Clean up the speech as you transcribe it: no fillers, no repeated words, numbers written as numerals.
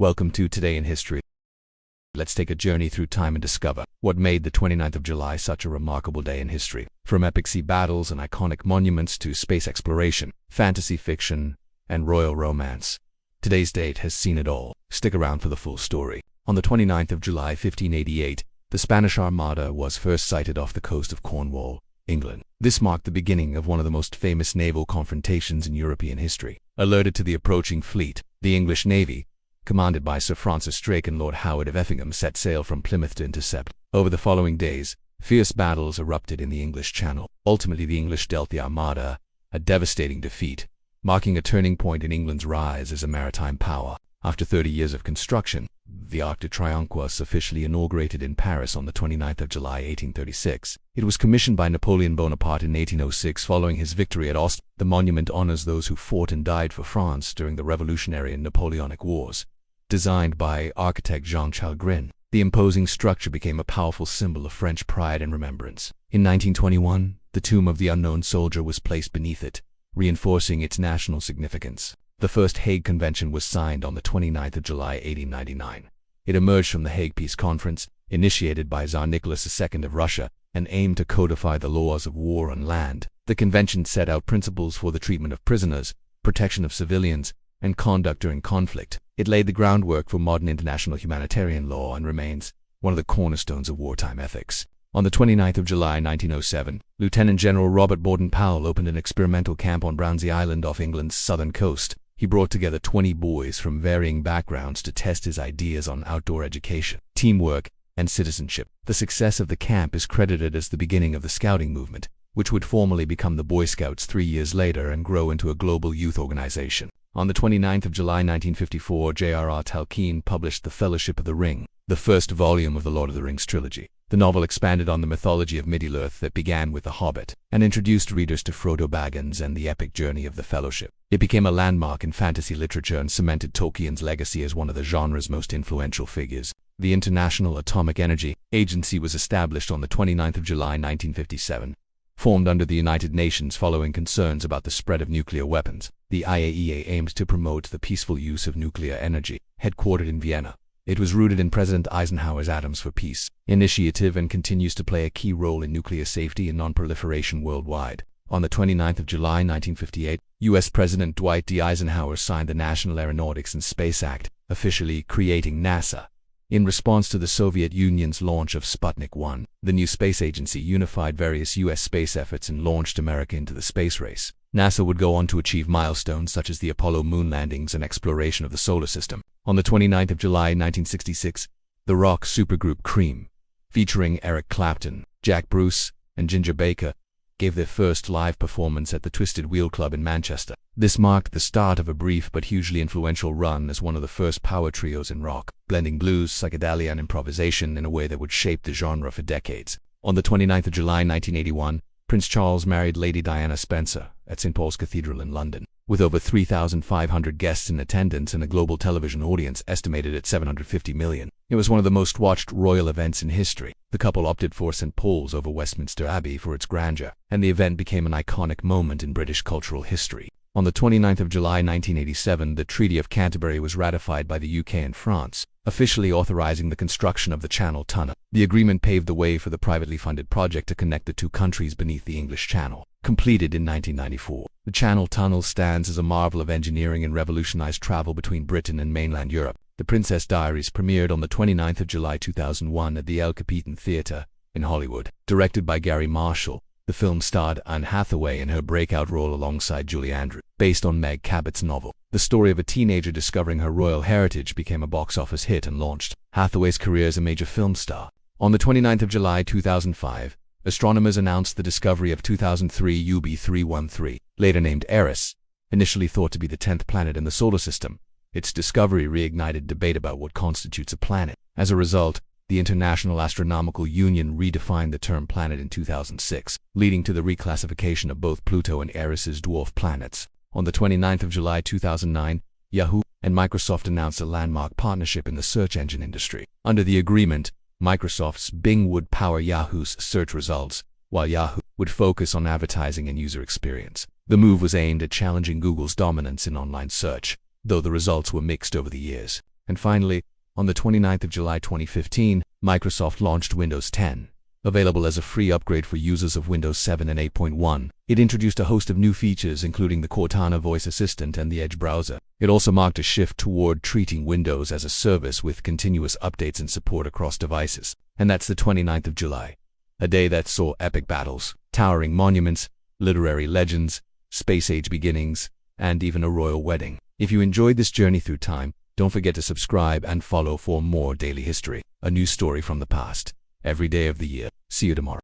Welcome to Today in History. Let's take a journey through time and discover what made the 29th of July such a remarkable day in history. From epic sea battles and iconic monuments to space exploration, fantasy fiction, and royal romance, today's date has seen it all. Stick around for the full story. On the 29th of July 1588, the Spanish Armada was first sighted off the coast of Cornwall, England. This marked the beginning of one of the most famous naval confrontations in European history. Alerted to the approaching fleet, the English Navy, commanded by Sir Francis Drake and Lord Howard of Effingham, set sail from Plymouth to intercept. Over the following days, fierce battles erupted in the English Channel. Ultimately, the English dealt the Armada a devastating defeat, marking a turning point in England's rise as a maritime power. After 30 years of construction, the Arc de Triomphe was officially inaugurated in Paris on the 29th of July 1836. It was commissioned by Napoleon Bonaparte in 1806 following his victory at Ostend. The monument honors those who fought and died for France during the Revolutionary and Napoleonic Wars. Designed by architect Jean-Charles Grin, the imposing structure became a powerful symbol of French pride and remembrance. In 1921, the tomb of the unknown soldier was placed beneath it, reinforcing its national significance. The First Hague Convention was signed on the 29th of July 1899. It emerged from the Hague Peace Conference, initiated by Tsar Nicholas II of Russia, and aimed to codify the laws of war on land. The convention set out principles for the treatment of prisoners, protection of civilians, and conduct during conflict. It laid the groundwork for modern international humanitarian law and remains one of the cornerstones of wartime ethics. On the 29th of July 1907, Lieutenant General Robert Borden-Powell opened an experimental camp on Brownsea Island off England's southern coast. He brought together 20 boys from varying backgrounds to test his ideas on outdoor education, teamwork, and citizenship. The success of the camp is credited as the beginning of the Scouting movement, which would formally become the Boy Scouts 3 years later and grow into a global youth organization. On the 29th of July 1954, J.R.R. Tolkien published The Fellowship of the Ring, the first volume of the Lord of the Rings trilogy. The novel expanded on the mythology of Middle-earth that began with The Hobbit, and introduced readers to Frodo Baggins and the epic journey of the Fellowship. It became a landmark in fantasy literature and cemented Tolkien's legacy as one of the genre's most influential figures. The International Atomic Energy Agency was established on the 29th of July 1957. Formed under the United Nations following concerns about the spread of nuclear weapons, the IAEA aimed to promote the peaceful use of nuclear energy. Headquartered in Vienna, it was rooted in President Eisenhower's Atoms for Peace initiative and continues to play a key role in nuclear safety and non-proliferation worldwide. On the 29th of July 1958, U.S. President Dwight D. Eisenhower signed the National Aeronautics and Space Act, officially creating NASA. In response to the Soviet Union's launch of Sputnik 1, the new space agency unified various U.S. space efforts and launched America into the space race. NASA would go on to achieve milestones such as the Apollo moon landings and exploration of the solar system. On the 29th of July 1966, the rock supergroup Cream, featuring Eric Clapton, Jack Bruce, and Ginger Baker, gave their first live performance at the Twisted Wheel Club in Manchester. This marked the start of a brief but hugely influential run as one of the first power trios in rock, blending blues, psychedelia, and improvisation in a way that would shape the genre for decades. On the 29th of July 1981, Prince Charles married Lady Diana Spencer at St. Paul's Cathedral in London. With over 3,500 guests in attendance and a global television audience estimated at 750 million, it was one of the most watched royal events in history. The couple opted for St. Paul's over Westminster Abbey for its grandeur, and the event became an iconic moment in British cultural history. On the 29th of July 1987, the Treaty of Canterbury was ratified by the UK and France, officially authorizing the construction of the Channel Tunnel. The agreement paved the way for the privately funded project to connect the two countries beneath the English Channel. Completed in 1994, the Channel Tunnel stands as a marvel of engineering and revolutionized travel between Britain and mainland Europe. The Princess Diaries premiered on the 29th of July 2001 at the El Capitan Theatre in Hollywood. Directed by Gary Marshall, the film starred Anne Hathaway in her breakout role alongside Julie Andrews. Based on Meg Cabot's novel, the story of a teenager discovering her royal heritage became a box office hit and launched Hathaway's career as a major film star. On the 29th of July 2005, astronomers announced the discovery of 2003 UB313, later named Eris, initially thought to be the 10th planet in the solar system. Its discovery reignited debate about what constitutes a planet. As a result, the International Astronomical Union redefined the term planet in 2006, leading to the reclassification of both Pluto and Eris as dwarf planets. On the 29th of July 2009, Yahoo and Microsoft announced a landmark partnership in the search engine industry. Under the agreement, Microsoft's Bing would power Yahoo's search results, while Yahoo would focus on advertising and user experience. The move was aimed at challenging Google's dominance in online search, though the results were mixed over the years. And finally, on the 29th of July 2015, Microsoft launched Windows 10. Available as a free upgrade for users of Windows 7 and 8.1, it introduced a host of new features including the Cortana voice assistant and the Edge browser. It also marked a shift toward treating Windows as a service with continuous updates and support across devices. And that's the 29th of July. A day that saw epic battles, towering monuments, literary legends, space-age beginnings, and even a royal wedding. If you enjoyed this journey through time, don't forget to subscribe and follow for more daily history, a new story from the past, every day of the year. See you tomorrow.